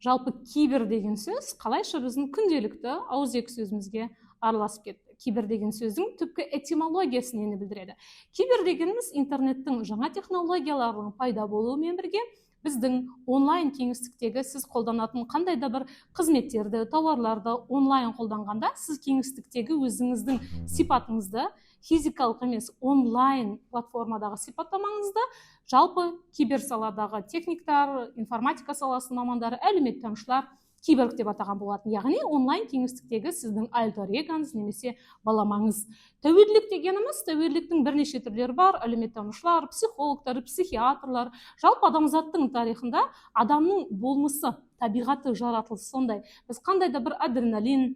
Жалпы кибер деген сөз қалайша біздің күнделікті ауызекі сөзімізге араласып кетті. Кибер деген сөздің түпкі этимологиясы нені білдіреді? Кибер дегеніміз интернеттің жаңа технологияларының пайда болуымен бірге біздің онлайн кеңістіктегі сіз қолданатын қандай да бір қызметтерді, тауарларды онлайн қолданғанда сіз кеңістіктегі өзіңіздің сипатыңызды, физикалық емес онлайн платформадағы сипаттамаңызды жалпы кибер саладағы техниктар, информатика саласының мамандары, әлеуметтанушылар киборг деп атаған болатын. Яғни онлайн кеңістіктегі сіздің альтер эгоңыз немесе баламаңыз. Тәуелділік дегеніміз, тәуелділіктің бірнеше түрлері бар. Әлеуметтанушылар, психологтар, психиатрлар, жалпы адамзаттың тарихында адамның болмысы, табиғаты, жаратылысы сондай. Біз қандай да бір адреналин,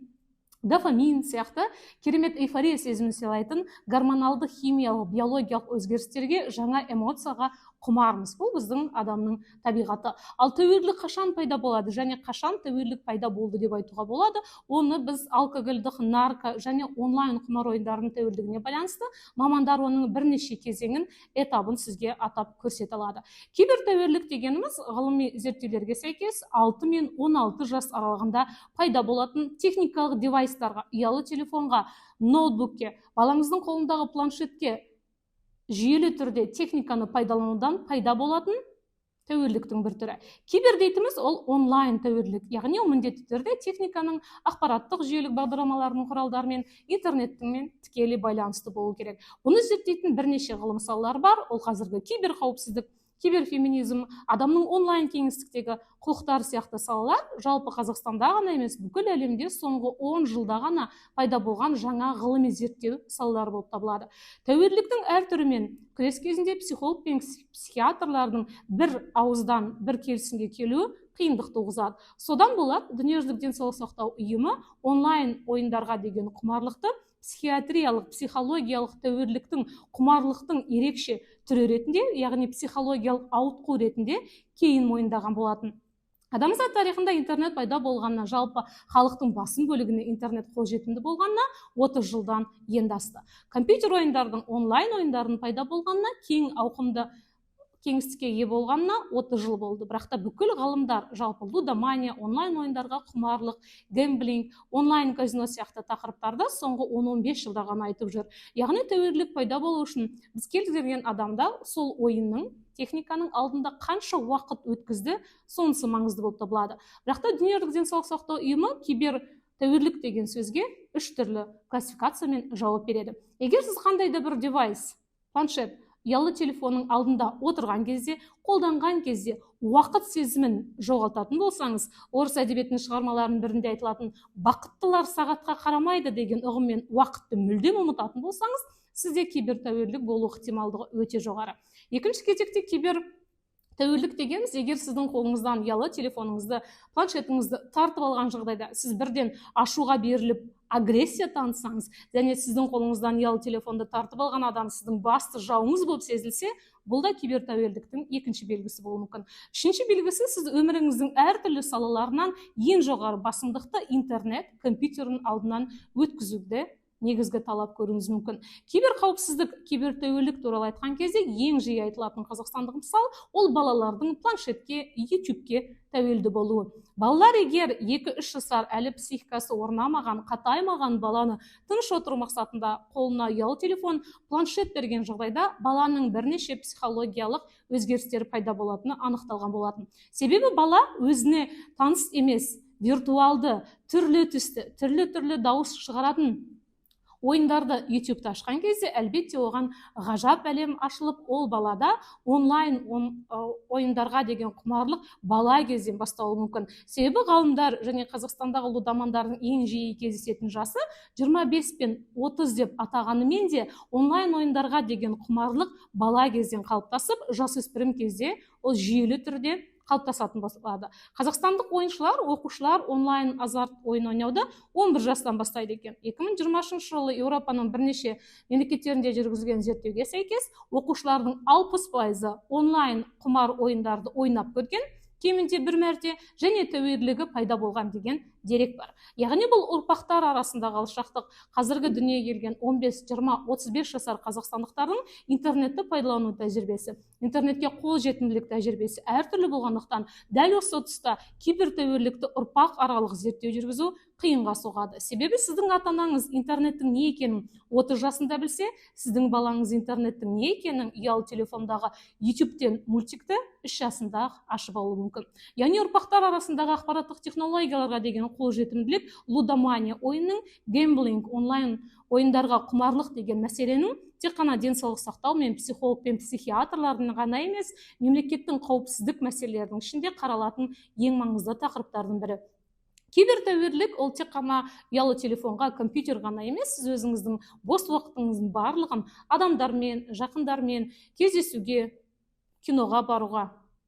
дофамин сияқты керемет эйфория сезімін сыйлайтын гормоналды химиялық, биологиялық өзгерістерге, жаңа эмоцияға құмармыз. Бұл біздің адамның табиғаты. Ал тәуелділік қашан пайда болады және қашан тәуелділік пайда болды деп айтуға болады? Оны біз алкогольдік, нарко және онлайн құмар ойындарының тәуелділігіне байланысты мамандар оның бірнеше кезеңін, этабын сізге атап көрсете алады. Кибер тәуелділік дегеніміз ғылыми зерттеулерге сәйкес 6 мен 16 жас аралығында пайда болатын техникалық девайстарға, ұялы телефонға, ноутбукке, балаңыздың қолындағы планшетке жүйелі түрде техниканы пайдаланудан пайда болатын тәуелділіктің бір түрі. Кибер дейтіміз ол онлайн тәуелділік, яғни ол міндетті түрде техниканың ақпараттық жүйелік бағдарламаларының құралдарымен, интернеттің тікелей байланысты болу керек. Бұны зерттейтін бірнеше ғылым салалары бар. Ол қазіргі кибер қауіпсіздік, киберфеминизм, адамның онлайн кеңістіктегі құқықтар сияқты салалар жалпы Қазақстанда ғана емес, бүкіл әлемде соңғы 10 жылда ғана пайда болған жаңа ғылыми зерттеу салалары болып табылады. Тәуелділіктің әр түрімен күрес кезінде психолог пен психиатрлардың бір ауыздан бір келісімге келуі қиындық туғызады. Содан болар дүниежүзілік денсаулық сақтау ұйымы онлайн ойындарға деген құмарлықты психиатриялық, психологиялық тәуелділіктің, құмарлықтың ерекше түрі ретінде, яғни психологиялық ауытқу ретінде кейін мойындаған болатын. Адамзат тарихында интернет пайда болғанына, жалпы халықтың басым бөлігіне интернет қолжетімді болғанына 30 жылдан енді асты. Компьютер ойындардың, онлайн ойындардың пайда болғанына, кең ауқымды кеңістікке ие болғанына 30 жыл болды. Бірақ та бүкіл ғалымдар жалпы лудомания, онлайн ойындарға құмарлық, гэмблинг, онлайн казино сияқты тақырыптарды соңғы 10-15 жылда ғана айтып жүр. Яғни тәуелділік пайда болу үшін біз кез келген адамда сол ойынның, техниканың алдында қанша уақыт өткізді, сонысы маңызды болып табылады. Бірақ та дүниежүзілік денсаулық сақтау ұйымы кибер тәуелділік деген сөзге 3 түрлі классификациямен жауап береді. Егер сіз қандай да бір девайс, планшет, ұялы телефонның алдында отырған кезде, қолданған кезде уақыт сезімін жоғалтатын болсаңыз, орыс әдебиетінің шығармаларының бірінде айтылатын бақыттылар сағатқа қарамайды деген ұғыммен уақытты мүлдем ұмытатын болсаңыз, сізде кибер тәуелділік болу ықтималдығы өте жоғары. Екінші кезекте кибер тәуелділік дегеніміз, егер сіздің қолыңыздан ұялы телефоныңызды, планшетіңізді тартып алған жағдайда сіз бірден ашуға беріліп агрессия танытсаңыз, және сіздің қолыңыздан ұялы телефонды тартып алған адам сіздің басты жауыңыз болып сезілсе, бұл да кибер тәуелділіктің екінші белгісі болуы мүмкін. Үшінші белгісі, сіз өміріңіздің әртүрлі салаларынан ең жоғары басымдықты интернет, компьютердің алдынан өткізуді негізгі талап көруіңіз мүмкін. Кибер қауіпсіздік, кибер тәуелділік туралы айтқан кезде ең жиі айтылатын қазақстандық мысал ол балалардың планшетке, ютубке тәуелді болуы. Балалар егер 2-3 жасар әлі психикасы орнамаған, қатаймаған баланы тыныш отыру мақсатында қолына ұялы телефон, планшет берген жағдайда баланың бірнеше психологиялық өзгерістері пайда болатыны анықталған болатын. Себебі бала өзіне таныс емес, виртуалды, түрлі түсті, түрлі дауыс шығаратын ойындарды ютубты ашқан кезде, әлбетте оған ғажап әлем ашылып, ол балада онлайн ойындарға деген құмарлық бала кезден бастауы мүмкін. Себебі ғалымдар және Қазақстандағы лудомандардың ең жиі кездесетін жасы 25 пен 30 деп атағанымен де онлайн ойындарға деген құмарлық бала кезден қалыптасып, жасөспірім кезде ол жүйелі түрде қалыптасатын болады. Қазақстандық ойыншылар, оқушылар онлайн азарт ойын ойнауды 11 жастан бастайды екен. 2020 жылы Еуропаның бірнеше мемлекеттерінде жүргізілген зерттеуге сәйкес, оқушылардың 60% онлайн құмар ойындарды ойнап көрген, кемінде бір мәрте және тәуелділігі пайда болған деген дерек бар. Яғни бұл ұрпақтар арасындағы алшақтық. Қазіргі дүниеге келген 15, 20, 35 жасар қазақстандықтардың интернетті пайдалану тәжірибесі, интернетке қол жетімділік тәжірибесі әртүрлі болғандықтан, дәл осы тұста кибертәуелділікті ұрпақ аралық зерттеу жүргізу қиынға соғады. Себебі сіздің ата-анаңыз интернеттің не екенін 30 жасында білсе, сіздің балаңыз интернеттің не екенін ұялы телефондағы YouTube-тен мультикті 3 жасында ашып алуы мүмкін. Яғни ұрпақтар арасындағы ақпараттық технологияларға деген қолжетімділік лудомания ойынның, гэмблинг онлайн ойындарға құмарлық деген мәселенің тек қана денсаулық сақтау мен психолог пен психиатрлардың ғана емес, мемлекеттің қауіпсіздік мәселелерінің ішінде қаралатын ең маңызды тақырыптардың бірі. Кибертәуелділік ол тек қана ұялы телефонға, компьютер ғана емес, сіз өзіңіздің бос уақытыңыздың барлығын адамдармен, жақындармен кездесуге, киноға баруға,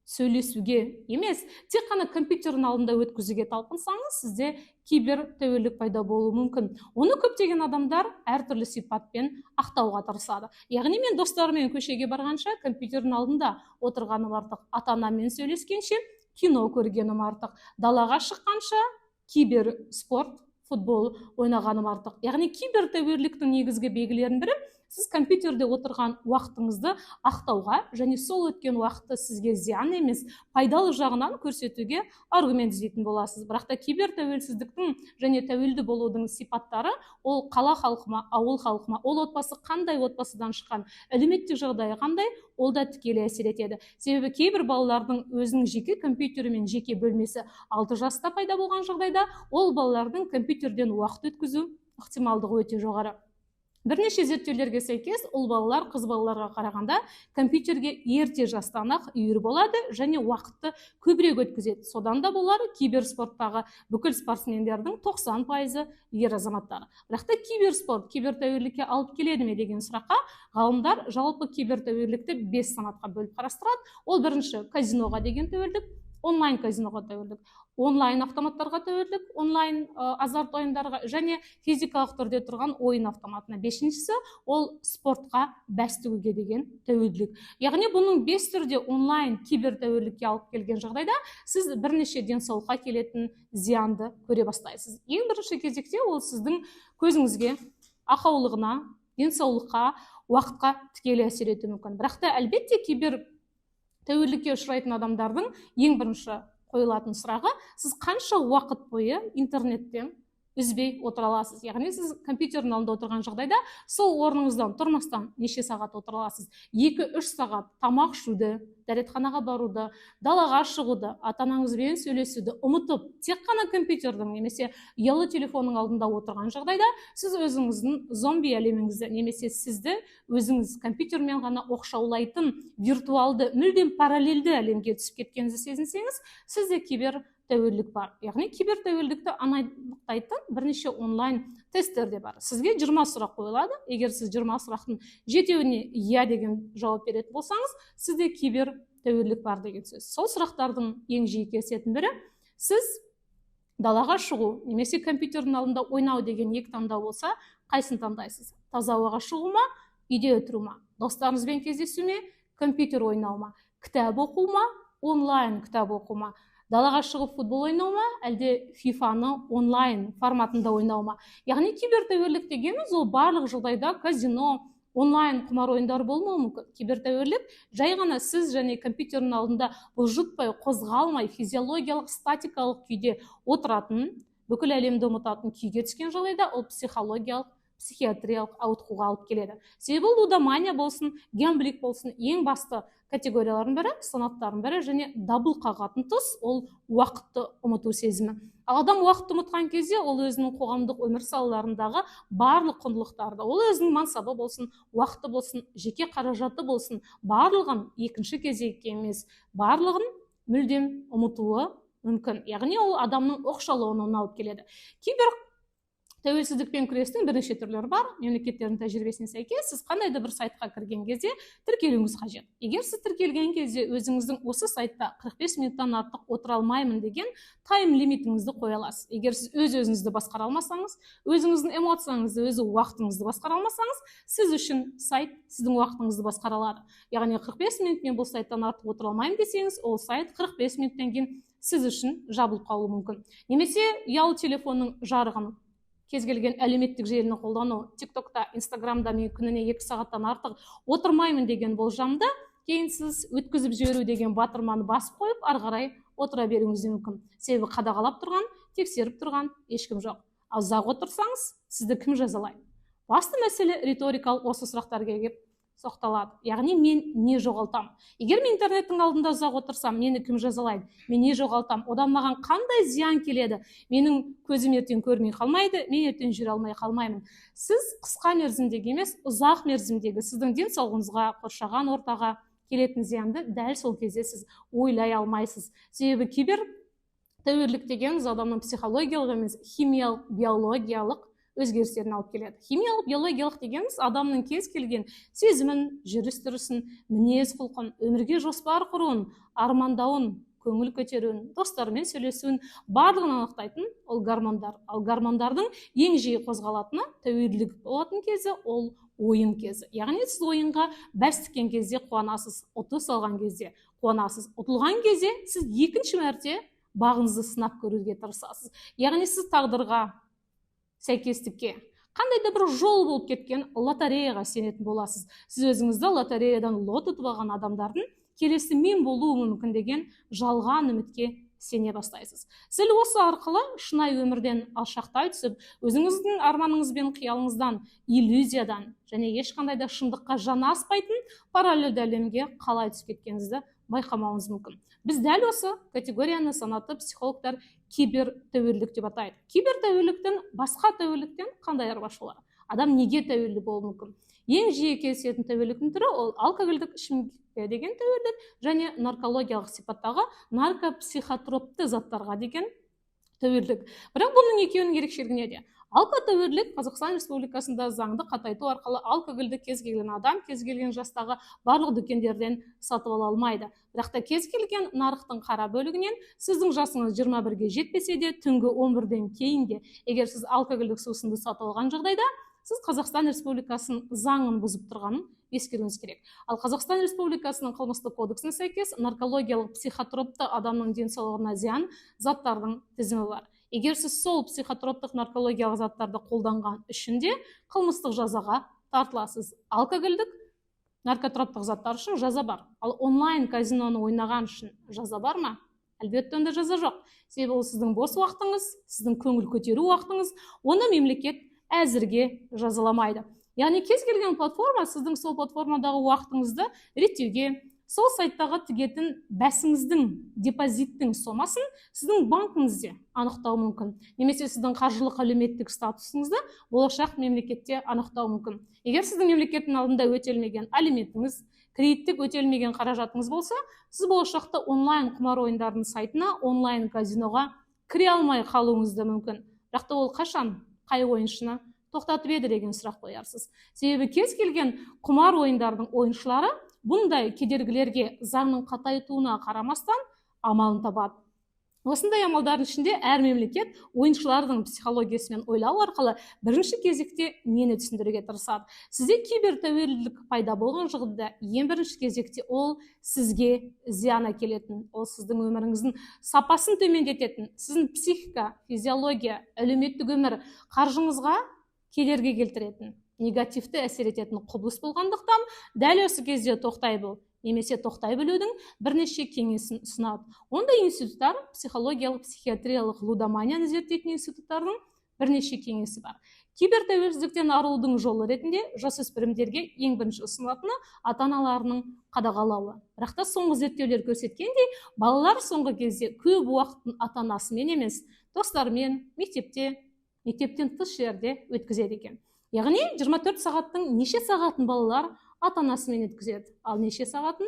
сөйлесуге емес, тек қана компьютердің алдында өткізуге талпынсаңыз, сізде кибертәуелділік пайда болуы мүмкін. Оны көптеген адамдар әртүрлі сипатпен ақтауға тырысады. Яғни мен достарыммен көшеге барғанша компьютердің алдында отырғаным артық, ата-анаммен сөйлескенше кино көргенім артық, далаға шыққанша кибер спорт, футбол ойнағаным артық. Яғни кибертәуелділіктің негізгі белгілерінің бірі, сіз компьютерде отырған уақытыңызды ақтауға және сол өткен уақытты сізге зиян емес, пайдалы жағынан көрсетуге аргумент іздейтін боласыз. Бірақ та кибертәуелсіздіктің және тәуелді болудың сипаттары ол қала халқыма, ауыл халқыма, ол отбасы қандай отбасыдан шыққан, әлеуметтік жағдайы қандай, ол да тікелей әсер етеді. Себебі кейбір балалардың өзінің жеке компьютері мен жеке бөлмесі 6 жаста пайда болған жағдайда, ол балалардың компьютерден уақыт өткізу ықтималдығы өте жоғары. Бірнеше зерттеулерге сәйкес, ұл балалар қыз балаларға қарағанда компьютерге ерте жастан-ақ үйір болады және уақытты көбірек өткізеді. Содан да болар киберспорттағы бүкіл спортсмендердің 90% ер азаматтары. Бірақ та киберспорт кибертәуелділікке алып келеді ме деген сұраққа ғалымдар жалпы кибертәуелділікті 5 санатқа бөліп қарастырады. Ол бірінші казиноға деген тәуелділік, онлайн казиноға тәуелділік, онлайн автоматтарға тәуелділік, онлайн азарт ойындарға және физикалық түрде тұрған ойын автоматына. Бесіншісі ол спортқа бәс тігуге деген тәуелділік. Яғни бұның 5 түрде онлайн кибертәуелділікке алып келген жағдайда сіз бірнеше денсаулыққа келетін зиянды көре бастайсыз. Ең бірінші кезекте ол сіздің көзіңізге, ақаулығына, денсаулыққа, уақытқа тікелей әсер етуі мүмкін. Бірақ та әлбетте кибертәуелділікке ұшырайтын адамдардың ең бірінші қойылатын сұрағы, сіз қанша уақыт бойы интернеттен үзбей отыра аласыз. Яғни сіз компьютердің алдында отырған жағдайда сол орныңыздан тұрмастан неше сағат отыра аласыз. 2-3 сағат тамақ ішуді, дәретханаға баруды, далаға шығуды, ата-анаңызбен сөйлесуді ұмытып, тек қана компьютердің немесе ұялы телефонның алдында отырған жағдайда сіз өзіңіздің зомби әлеміңізді немесе сізді өзіңіз компьютермен ғана оқшаулайтын виртуалды, мүлдем параллельді әлемге түсіп кеткеніңізді сезінсеңіз, сізде кибертәуелділік бар. Яғни кибертәуелділікті анықтайтын бірнеше онлайн тесттер де бар. Сізге 20 сұрақ қойылады. Егер сіз 20 сұрақтың 7-еуіне иә деген жауап беретін болсаңыз, сізде кибертәуелділік бар деген сөз. Сол сұрақтардың ең жиі кездесетін бірі, сіз далаға шығу немесе компьютердің алдында ойнау деген екі таңдау болса, қайсын таңдайсыз? Таза ауаға шығу ма, үйде отыру ма? Достарыңызбен кездесу ме, компьютер ойнау ма? Кітап оқу ма, онлайн кітап оқу ма? Далаға шығып футбол ойнау ма, әлде FIFA-ны онлайн форматында ойнау ма? Яғни кибертәуелділік дегеніміз ол барлық жағдайда казино, онлайн құмар ойындар болмауы мүмкін. Кибертәуелділік жай ғана сіз және компьютердің алдында бұлжытпай, қозғалмай, физиологиялық, статикалық күйде отыратын, бүкіл әлемді ұмытатын күйге түскен жағдайда ол психологиялық, психиатриялық ауытқуға алып келеді. Себебі лудомания болсын, гэмблинг болсын, ең басты категориялардың бірі, санаттардың бірі және дабыл қағатын тұс ол уақытты ұмыту сезімі. Ал адам уақытты ұмытқан кезде ол өзінің қоғамдық өмір салаларындағы барлық құндылықтарды, ол өзінің мансабы болсын, уақыты болсын, жеке қаражаты болсын, барлығын екінші кезекке емес, барлығын мүлдем ұмытуы мүмкін. Яғни ол адамның оқшаулауына алып келеді. тәуелсіздікпен күрестің бірнеше түрлері бар. Мемлекеттердің тәжірибесіне сәйкес, сіз қандай да бір сайтқа кірген кезде тіркелуіңіз қажет. Егер сіз тіркелген кезде өзіңіздің осы сайтта 45 минуттан артық отыра алмаймын деген тайм лимитіңізді қоя аласыз. Егер сіз өзіңізді басқара алмасаңыз, өзіңіздің эмоцияңызды, өз уақытыңызды басқара алмасаңыз, сіз үшін сайт сіздің уақытыңызды басқара алады. Яғни 45 минут мен бұл сайттан артық отыра алмаймын десеңіз, ол сайт 45 минуттан кейін сіз үшін жабылып қалуы мүмкін. Немесе ұялы телефонның жарығын, кез келген әлеуметтік желіні қолдану, тиктокта, инстаграмда мен күніне 2 сағаттан артық отырмаймын деген болжамда, кейін сіз өткізіп жіберу деген батырманы басып қойып, ары қарай отыра беруіңіз мүмкін. Себебі қадағалап тұрған, тексеріп тұрған ешкім жоқ. Ал ұзақ отырсаңыз, сізді кім жазалайды? Басты мәселе риторикалық осы сұрақтарға келіп соқталады. Яғни мен не жоғалтам? Егер мен интернеттің алдында ұзақ отырсам, мені кім жазалайды? Мен не жоғалтам? Одан маған қандай зиян келеді? Менің көзім ертең көрмей қалмайды, мен ертең жүре алмай қалмаймын. Сіз қысқа мерзімдегі емес, ұзақ мерзімдегі сіздің денсаулығыңызға, қоршаған ортаға келетін зиянды дәл сол кезде сіз ойлай алмайсыз. Себебі кибер тәуелділік дегеніміз адамның психологиялық емес, химиялық, биологиялық өзгерістерін алып келеді. Химиялық, биологиялық дегеніміз адамның кез келген сезімін, жүріс-тұрысын, мінез құлқын, өмірге жоспар құруын, армандауын, көңіл көтеруін, достарымен сөйлесуін барлығын анықтайтын ол гормондар. Ал гормондардың ең жиі қозғалатыны тәуелділік болатын кезі ол ойын кезі. Яғни сіз ойынға бәс тіккен кезде қуанасыз, ұтыс алған кезде қуанасыз. Ұтылған кезде сіз екінші мәрте бағыңызды сынап көруге тырысасыз. Яғни сіз тағдырға, сәйкестікке, қандай да бір жол болып кеткен лотереяға сенетін боласыз. Сіз өзіңізді лотереядан лот ұтып алған адамдардың келесі мен болуы мүмкін деген жалған үмітке сене бастайсыз. Сіз осы арқылы шынайы өмірден алшақтай түсіп, өзіңіздің арманыңыз бен қиялыңыздан, иллюзиядан және ешқандай да шындыққа жанаспайтын параллельді әлемге қалай түсіп кеткеніңізді байқамауыңыз мүмкін. Біз дәл осы категорияны санатты психологтар кибер тәуелділік деп атайды. Кибер тәуелділіктің басқа тәуелділіктен қандай айырмашылығы? Адам неге тәуелді болуы мүмкін? Ең жиі кездесетін тәуелділіктің түрі ол алкогольдік ішімдікке деген тәуелділік және наркологиялық сипаттағы наркопсихотропты заттарға деген тәуелділік. Бірақ бұның екеуінің ерекшелігі неде? Алкотәуелділік Қазақстан Республикасында заңды қатайту арқылы алкогольді кез келген адам, кез келген жастағы барлық дүкендерден сатып ала алмайды. Бірақ та кез келген нарықтың қара бөлігінен сіздің жасыңыз 21-ге жетпесе де, түнгі 11-ден кейін де, егер сіз алкогольдік сусынды сатып алған жағдайда, сіз Қазақстан Республикасының заңын бұзып тұрғанын ескеруіңіз керек. Ал Қазақстан Республикасының қылмыстық кодексіне сәйкес наркологиялық психотропты адамның денсаулығына зиян заттардың тізімі бар. Егер сіз сол психотроптық наркологиялық заттарды қолданған үшін де қылмыстық жазаға тартыласыз. Алкогольдік наркотроптық заттар үшін жаза бар. Ал онлайн казиноны ойнаған үшін жаза бар ма? Әлбетте онда жаза жоқ. Себебі ол сіздің бос уақытыңыз, сіздің көңіл көтеру уақытыңыз, оны мемлекет әзірге жазаламайды. Яғни кез келген платформа сіздің сол платформадағы уақытыңызды реттеуге, сол сайттағы тігетін бәсіңіздің депозиттің сомасын сіздің банкіңізде анықтау мүмкін. Немесе сіздің қаржылық әлеуметтік статусыңызды болашақ мемлекетте анықтау мүмкін. Егер сіздің мемлекеттің алдында өтелмеген алиментіңіз, кредиттік өтелмеген қаражатыңыз болса, сіз болашақта онлайн құмар ойындарының сайтына, онлайн казиноға кіре алмай қалуыңызды мүмкін. Бірақ та ол қашан, қай ойыншыны тоқтатып еді деген сұрақ қоярсыз. Себебі кез келген құмар ойындардың ойыншылары бұндай кедергілерге заңның қатайтуына қарамастан амалын табады. Осындай амалдардың ішінде әр мемлекет ойыншылардың психологиясымен ойлау арқылы бірінші кезекте нені түсіндіруге тырысады. Сізде кибер тәуелділік пайда болған жағдайда ең бірінші кезекте ол сізге зиян әкелетін, ол сіздің өміріңіздің сапасын төмендететін, сіздің психика, физиология, әлеуметтік өмір, қаржыңызға кедергі келтіретін, негативті әсер ететін құбылыс болғандықтан, дәл осы кезде тоқтай бол, немесе тоқтай білудің бірнеше кеңесін ұсынады. Ондай институттар психологиялық, психиатриялық, лудоманияны зерттейтін институттардың бірнеше кеңесі бар. Кибер тәуелсіздіктен арылудың жолы ретінде жасөспірімдерге ең бірінші ұсынылатыны ата-аналарының қадағалауы. Бірақ та соңғы зерттеулер көрсеткендей, балалар соңғы кезде көп уақытын ата-анасымен емес, достарымен, мектептен тыс жерде өткізеді екен. Яғни 24 сағаттың неше сағатын балалар ата-анасымен өткізеді, ал неше сағатын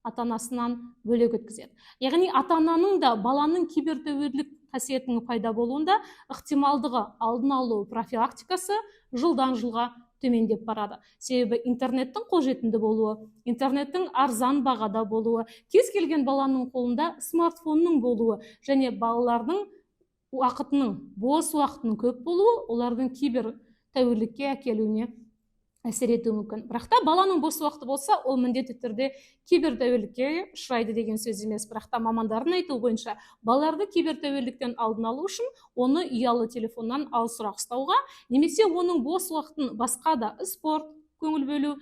ата-анасынан бөлек өткізеді. Яғни ата-ананың да баланың кибертәуелділік қасиетінің пайда болуында ықтималдығы алдын алу профилактикасы жылдан жылға төмендеп барады. Себебі интернеттің қолжетімді болуы, интернеттің арзан бағада болуы, кез келген баланың қолында смартфонның болуы және балалардың бос уақытының көп болуы олардың кибертәуелділікке әкелуіне әсер етуі мүмкін. Бірақ та баланың бос уақыты болса, ол міндетті түрде кибертәуелділікке ұшырайды деген сөз емес. Бірақ та мамандардың айтуы бойынша балаларды кибертәуелділіктен алдын алу үшін оны ұялы телефоннан алысырақ ұстауға, немесе оның бос уақытын басқа да спорт, көңіл бөлу,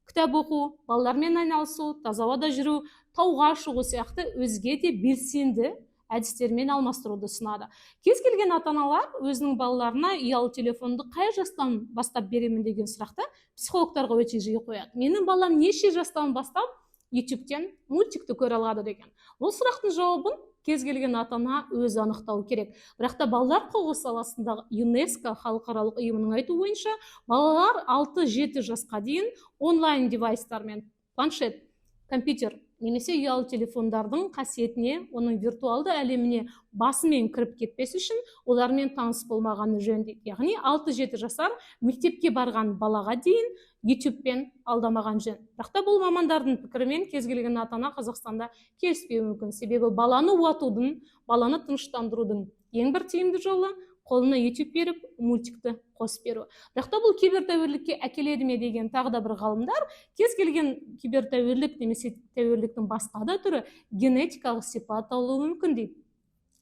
кітап оқу, балалармен айналысу, таза ауада жүру, тауға шығу сияқты өзге де белсенді әдістермен алмастыруды ұсынады. Кез келген ата-аналар өзінің балаларына ұялы телефонды қай жастан бастап беремін деген сұрақты психологтарға өте жиі қояды. Менің балам неше жастан бастап ютубтен мультикті көре алады деген. Бұл сұрақтың жауабын кез келген ата-ана өзі анықтау керек. Бірақ та балалар құқығы саласындағы ЮНЕСКО халықаралық ұйымының айтуы бойынша балалар 6-7 жасқа дейін онлайн девайстармен, планшет, компьютер немесе ұялы телефондардың қасиетіне, оның виртуалды әлеміне басымен кіріп кетпес үшін олармен таныс болмағаны жөн дейді. Яғни 6-7 жасар мектепке барған балаға дейін ютубпен алдамаған жөн. Бірақ та бұл мамандардың пікірімен кез келген ата-ана Қазақстанда келіспеуі мүмкін. Себебі баланы уатудың, баланы тыныштандырудың ең бір тиімді жолы қолына ютуб беріп, мультикті қосып беру. Бірақ та бұл кибертәуелділікке әкеледі ме деген тағы да бір ғалымдар, кез келген кибертәуелділік немесе тәуелділіктің басқа да түрі генетикалық сипат алуы мүмкін дейді.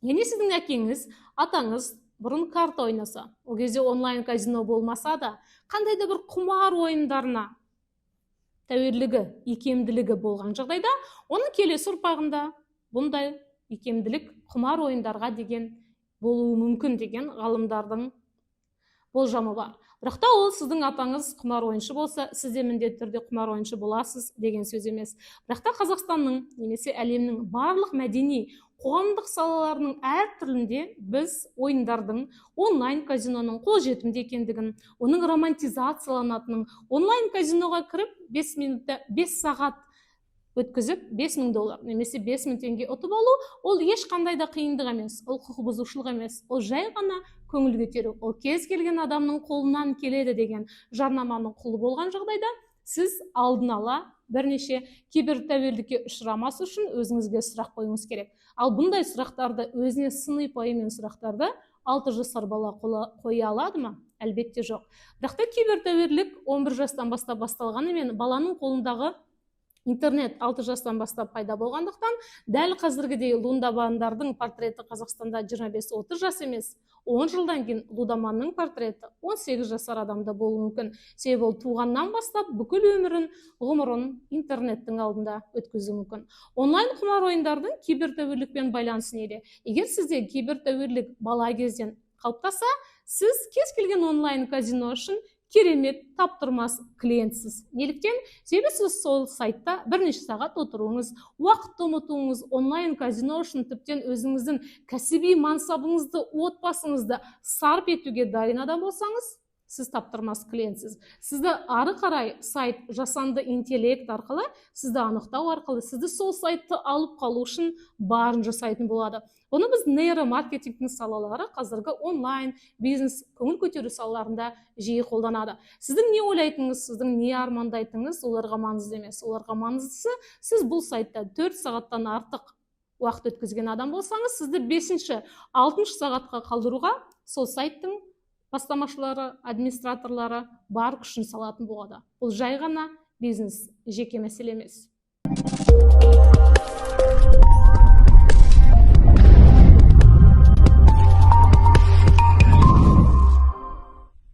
Яғни сіздің әкеңіз, атаңыз бұрын карта ойнаса, ол кезде онлайн казино болмаса да, қандай да бір құмар ойындарына тәуелділігі, икемділігі болған жағдайда, оның келесі ұрпағында бұндай икемділік құмар ойындарға деген болуы мүмкін деген ғалымдардың болжамы бар. Бірақ та ол сіздің атаңыз құмар ойыншы болса, сіз де міндетті түрде құмар ойыншы боласыз деген сөз емес. Бірақ та Қазақстанның немесе әлемнің барлық мәдени, қоғамдық салаларының әр түрінде біз ойындардың, онлайн казиноның қолжетімді екендігін, оның романтизацияланатынын, онлайн казиноға кіріп 5 сағат өткізіп $5000 немесе $5000 ұтып алу, ол ешқандай да қиындық емес, ол құқық бұзушылық емес, ол жай ғана көңіл көтеру, ол кез келген адамның қолынан келеді деген жарнаманың құлы болған жағдайда, сіз алдын ала бірнеше кибертәуелділікке ұшырамас үшін өзіңізге сұрақ қойыңыз керек. Ал бұндай сұрақтарды, өзіне сыни пайымен сұрақтарды 6 жасар бала қоя алады ма? Әлбетте жоқ. Бірақ та кибертәуелділік 11 жастан бастап басталғанымен баланың қолындағы интернет 6 жастан бастап пайда болғандықтан, дәл қазіргідей лундабандардың портреті Қазақстанда 25-30 жас емес, 10 жылдан кейін лудаманның портреті 18 жасар адамда болуы мүмкін. Себебі ол туғаннан бастап бүкіл ғұмырын интернеттің алдында өткізуі мүмкін. Онлайн құмар ойындардың кибертәуелділікпен байланысы неде? Егер сізде кибертәуелділік бала кезден қалыптасса, сіз кез келген онлайн казино үшін керемет таптырмас клиентсіз. Неліктен? Себебі сіз сол сайтта бірнеше сағат отыруыңыз, уақытты ұмытуыңыз, онлайн казино үшін тіптен өзіңіздің кәсіби мансабыңызды, отбасыңызды сарп етуге дайын адам болсаңыз, сіз таптырмас клиентсіз. Сізді ары қарай сайт жасанды интеллект арқылы, сізді анықтау арқылы, сізді сол сайтты алып қалу үшін барын жасайтын болады. Оны біз нейромаркетингтің салалары қазіргі онлайн бизнес, көңіл көтеру салаларында жиі қолданады. Сіздің не ойлайтыңыз, сіздің не армандайтыңыз оларға маңызды емес. Оларға маңыздысы, сіз бұл сайтта 4 сағаттан артық уақыт өткізген адам болсаңыз, сізді 5-6 сағатқа қалдыруға сол сайттың бастамашылары, администраторлары бар күшін салатын болады. Бұл жай ғана бизнес, жеке мәселе емес.